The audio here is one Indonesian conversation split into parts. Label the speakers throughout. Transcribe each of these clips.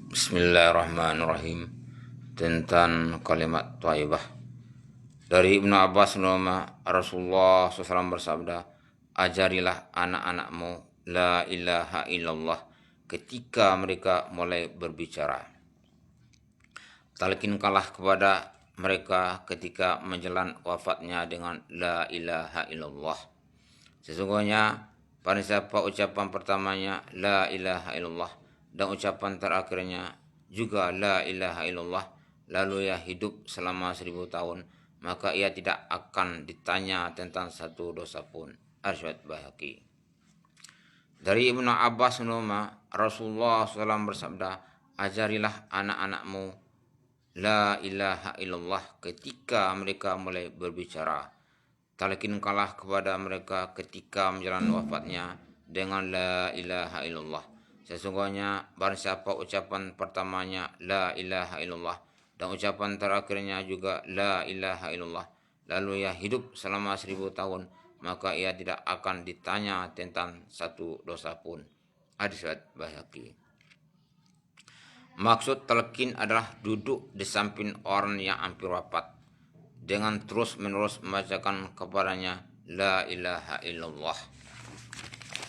Speaker 1: Bismillahirrahmanirrahim. Tentang kalimat thayyibah. Dari Ibnu Abbas Rasulullah SAW bersabda, ajarilah anak-anakmu la ilaha illallah ketika mereka mulai berbicara. Talkinkanlah kepada mereka ketika menjelang wafatnya dengan la ilaha illallah. Sesungguhnya pada siapa ucapan pertamanya la ilaha illallah dan ucapan terakhirnya juga la ilaha illallah, lalu ia hidup selama 1000 tahun, maka ia tidak akan ditanya tentang satu dosa pun. Arsyad Baihaqi. Dari Ibnu Abbas Rasulullah SAW bersabda, ajarilah anak-anakmu la ilaha illallah ketika mereka mulai berbicara. Talkinkanlah kepada mereka ketika menjelang wafatnya dengan la ilaha illallah. Sesungguhnya barang siapa ucapan pertamanya la ilaha illallah dan ucapan terakhirnya juga la ilaha illallah, lalu ia hidup selama 1000 tahun, maka ia tidak akan ditanya tentang satu dosa pun. Hadis Baihaqi. Maksud talqin adalah duduk di samping orang yang hampir wafat dengan terus-menerus membacakan kepadanya la ilaha illallah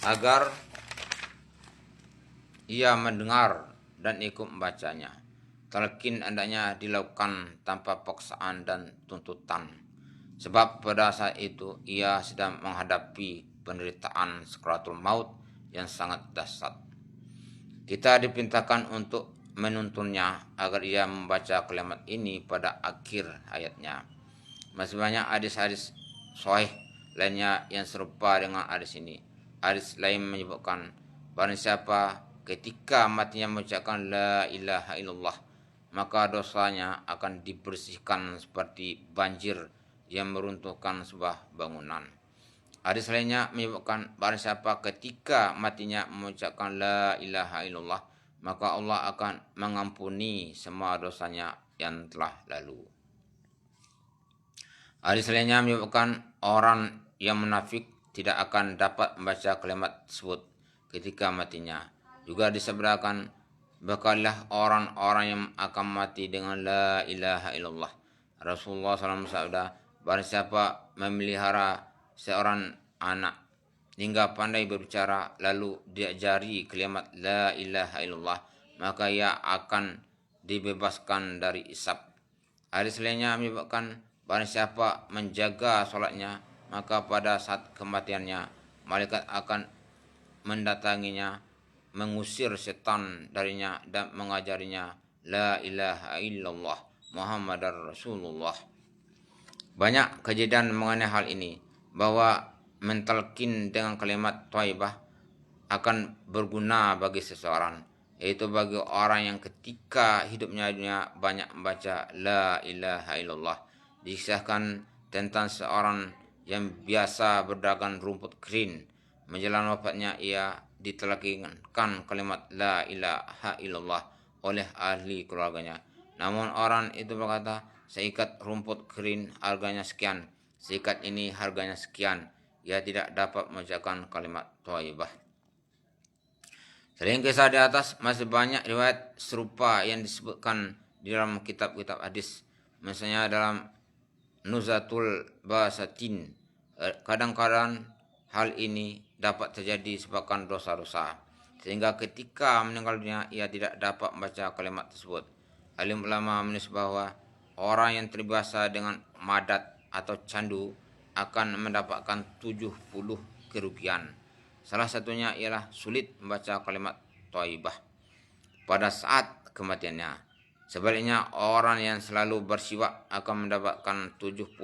Speaker 1: agar ia mendengar dan ikut membacanya. Talqin hendaknya dilakukan tanpa paksaan dan tuntutan, sebab pada saat itu ia sedang menghadapi penderitaan sakaratul maut yang sangat dahsyat. Kita diperintahkan untuk menuntunnya agar ia membaca kalimat ini pada akhir hayatnya. Masih banyak hadis-hadis sahih lainnya yang serupa dengan hadis ini. Hadis lain menyebutkan, barang siapa ketika matinya mengucapkan la ilaha illallah, maka dosanya akan dibersihkan seperti banjir yang meruntuhkan sebuah bangunan. Hadis lainnya menyebutkan, barang siapa ketika matinya mengucapkan la ilaha illallah, maka Allah akan mengampuni semua dosanya yang telah lalu. Hadis lainnya menyebutkan orang yang munafik tidak akan dapat membaca kalimat tersebut ketika matinya. Juga disebutkan, bakalilah orang-orang yang akan mati dengan la ilaha illallah. Rasulullah SAW bersabda, barang siapa memelihara seorang anak hingga pandai berbicara lalu diajari kalimat la ilaha illallah, maka ia akan dibebaskan dari hisab. Hadis lainnya menyebutkan, barang siapa menjaga sholatnya, maka pada saat kematiannya malaikat akan mendatanginya, mengusir setan darinya dan mengajarinya la ilaha illallah Muhammadar Rasulullah. Banyak kejadian mengenai hal ini, bahwa mentalkin dengan kalimat thayyibah akan berguna bagi seseorang, yaitu bagi orang yang ketika hidupnya dunia banyak membaca la ilaha illallah. Dikisahkan tentang seorang yang biasa berdagang rumput kering. Menjelang wafatnya ia ditalkinkan kalimat la ilaha illallah oleh ahli keluarganya. Namun orang itu berkata, seikat rumput kering harganya sekian, seikat ini harganya sekian. Ia tidak dapat mengucapkan kalimat thayyibah. Selain kisah di atas, masih banyak riwayat serupa yang disebutkan di dalam kitab-kitab hadis. Misalnya dalam Nuzatul Basatin, kadang-kadang hal ini dapat terjadi sebabkan dosa-dosa, sehingga ketika meninggal dunia ia tidak dapat membaca kalimat tersebut. Alim ulama menulis bahwa orang yang terbiasa dengan madat atau candu akan mendapatkan 70 kerugian. Salah satunya ialah sulit membaca kalimat thayyibah pada saat kematiannya. Sebaliknya, orang yang selalu bersiwak akan mendapatkan 70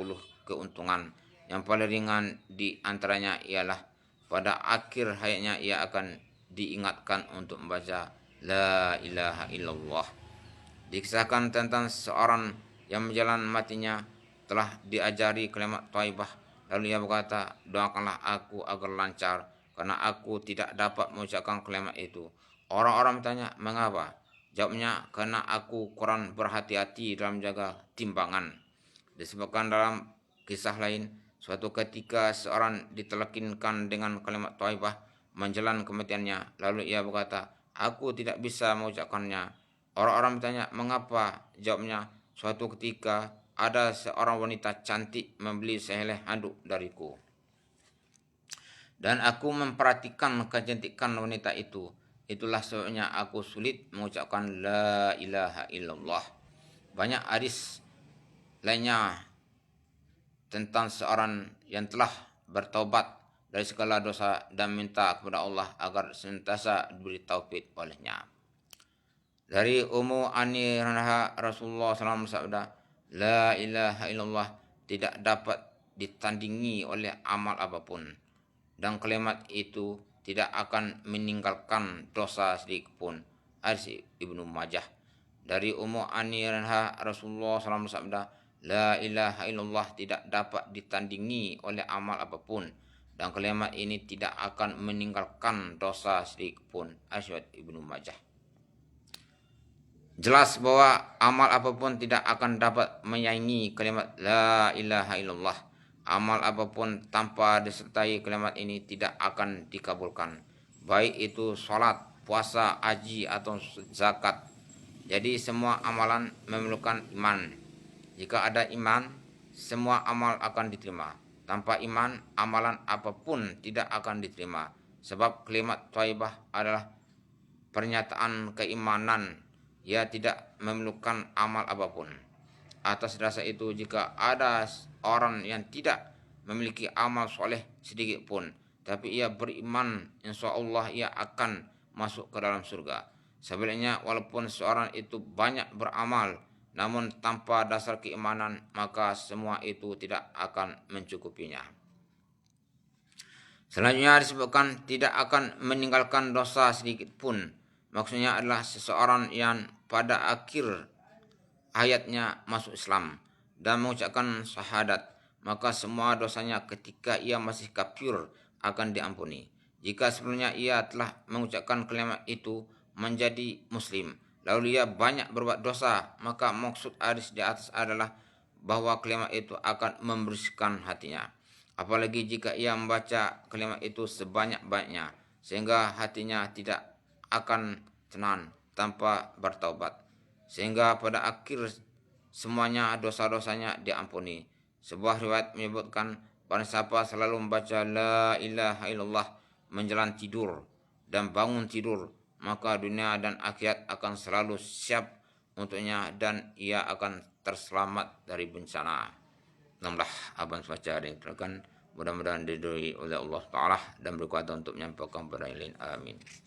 Speaker 1: keuntungan. Yang paling ringan di antaranya ialah pada akhir hayatnya ia akan diingatkan untuk membaca la ilaha illallah. Dikisahkan tentang seorang yang menjelang matinya telah diajari kalimat thayyibah, lalu ia berkata, doakanlah aku agar lancar, karena aku tidak dapat mengucapkan kalimat itu. Orang-orang bertanya, mengapa? Jawabnya, karena aku kurang berhati-hati dalam menjaga timbangan. Disebutkan dalam kisah lain, suatu ketika seorang ditalkinkan dengan kalimat thayyibah menjelang kematiannya, lalu ia berkata, aku tidak bisa mengucapkannya. Orang-orang bertanya, mengapa? Jawabnya, suatu ketika ada seorang wanita cantik membeli sehelai handuk dariku. Dan aku memperhatikan kecantikan wanita itu. Itulah sebabnya aku sulit mengucapkan la ilaha illallah. Banyak hadis lainnya tentang seorang yang telah bertaubat dari segala dosa dan minta kepada Allah agar senantiasa diberi taufik olehnya. Dari Ummu Ani radhiyallahu Rasulullah SAW bersabda, la ilaha illallah tidak dapat ditandingi oleh amal apapun, dan kalimat itu tidak akan meninggalkan dosa sedikit pun. Hadis Ibnu Majah. Dari Ummu Ani radhiyallahu Rasulullah SAW bersabda, la ilaha illallah tidak dapat ditandingi oleh amal apapun, dan kalimat ini tidak akan meninggalkan dosa sedikit pun. Hadis Ibnu Majah. Jelas bahwa amal apapun tidak akan dapat menyaingi kalimat la ilaha illallah. Amal apapun tanpa disertai kalimat ini tidak akan dikabulkan, baik itu sholat, puasa, haji, atau zakat. Jadi semua amalan memerlukan iman. Jika ada iman, semua amal akan diterima. Tanpa iman, amalan apapun tidak akan diterima. Sebab kalimat thayyibah adalah pernyataan keimanan. Ia tidak memerlukan amal apapun. Atas dasar itu, jika ada orang yang tidak memiliki amal soleh sedikit pun, tapi ia beriman, insya Allah ia akan masuk ke dalam surga. Sebaliknya, walaupun seorang itu banyak beramal, namun tanpa dasar keimanan, maka semua itu tidak akan mencukupinya. Selanjutnya disebutkan tidak akan meninggalkan dosa sedikit pun. Maksudnya adalah seseorang yang pada akhir hayatnya masuk Islam dan mengucapkan syahadat, maka semua dosanya ketika ia masih kafir akan diampuni. Jika sebelumnya ia telah mengucapkan kalimat itu menjadi muslim, lalu ia banyak berbuat dosa, maka maksud hadis di atas adalah bahwa kalimat itu akan membersihkan hatinya. Apalagi jika ia membaca kalimat itu sebanyak-banyaknya, sehingga hatinya tidak akan tenang tanpa bertaubat, sehingga pada akhir semuanya dosa-dosanya diampuni. Sebuah riwayat menyebutkan, barang siapa selalu membaca la ilaha illallah menjelang tidur dan bangun tidur, maka dunia dan akhirat akan selalu siap untuknya dan ia akan terselamat dari bencana. Namlah abang baca dan terangkan, mudah-mudahan diridhoi oleh Allah Ta'ala dan berkuasa untuk menyampaikan kepada yang lain. Amin.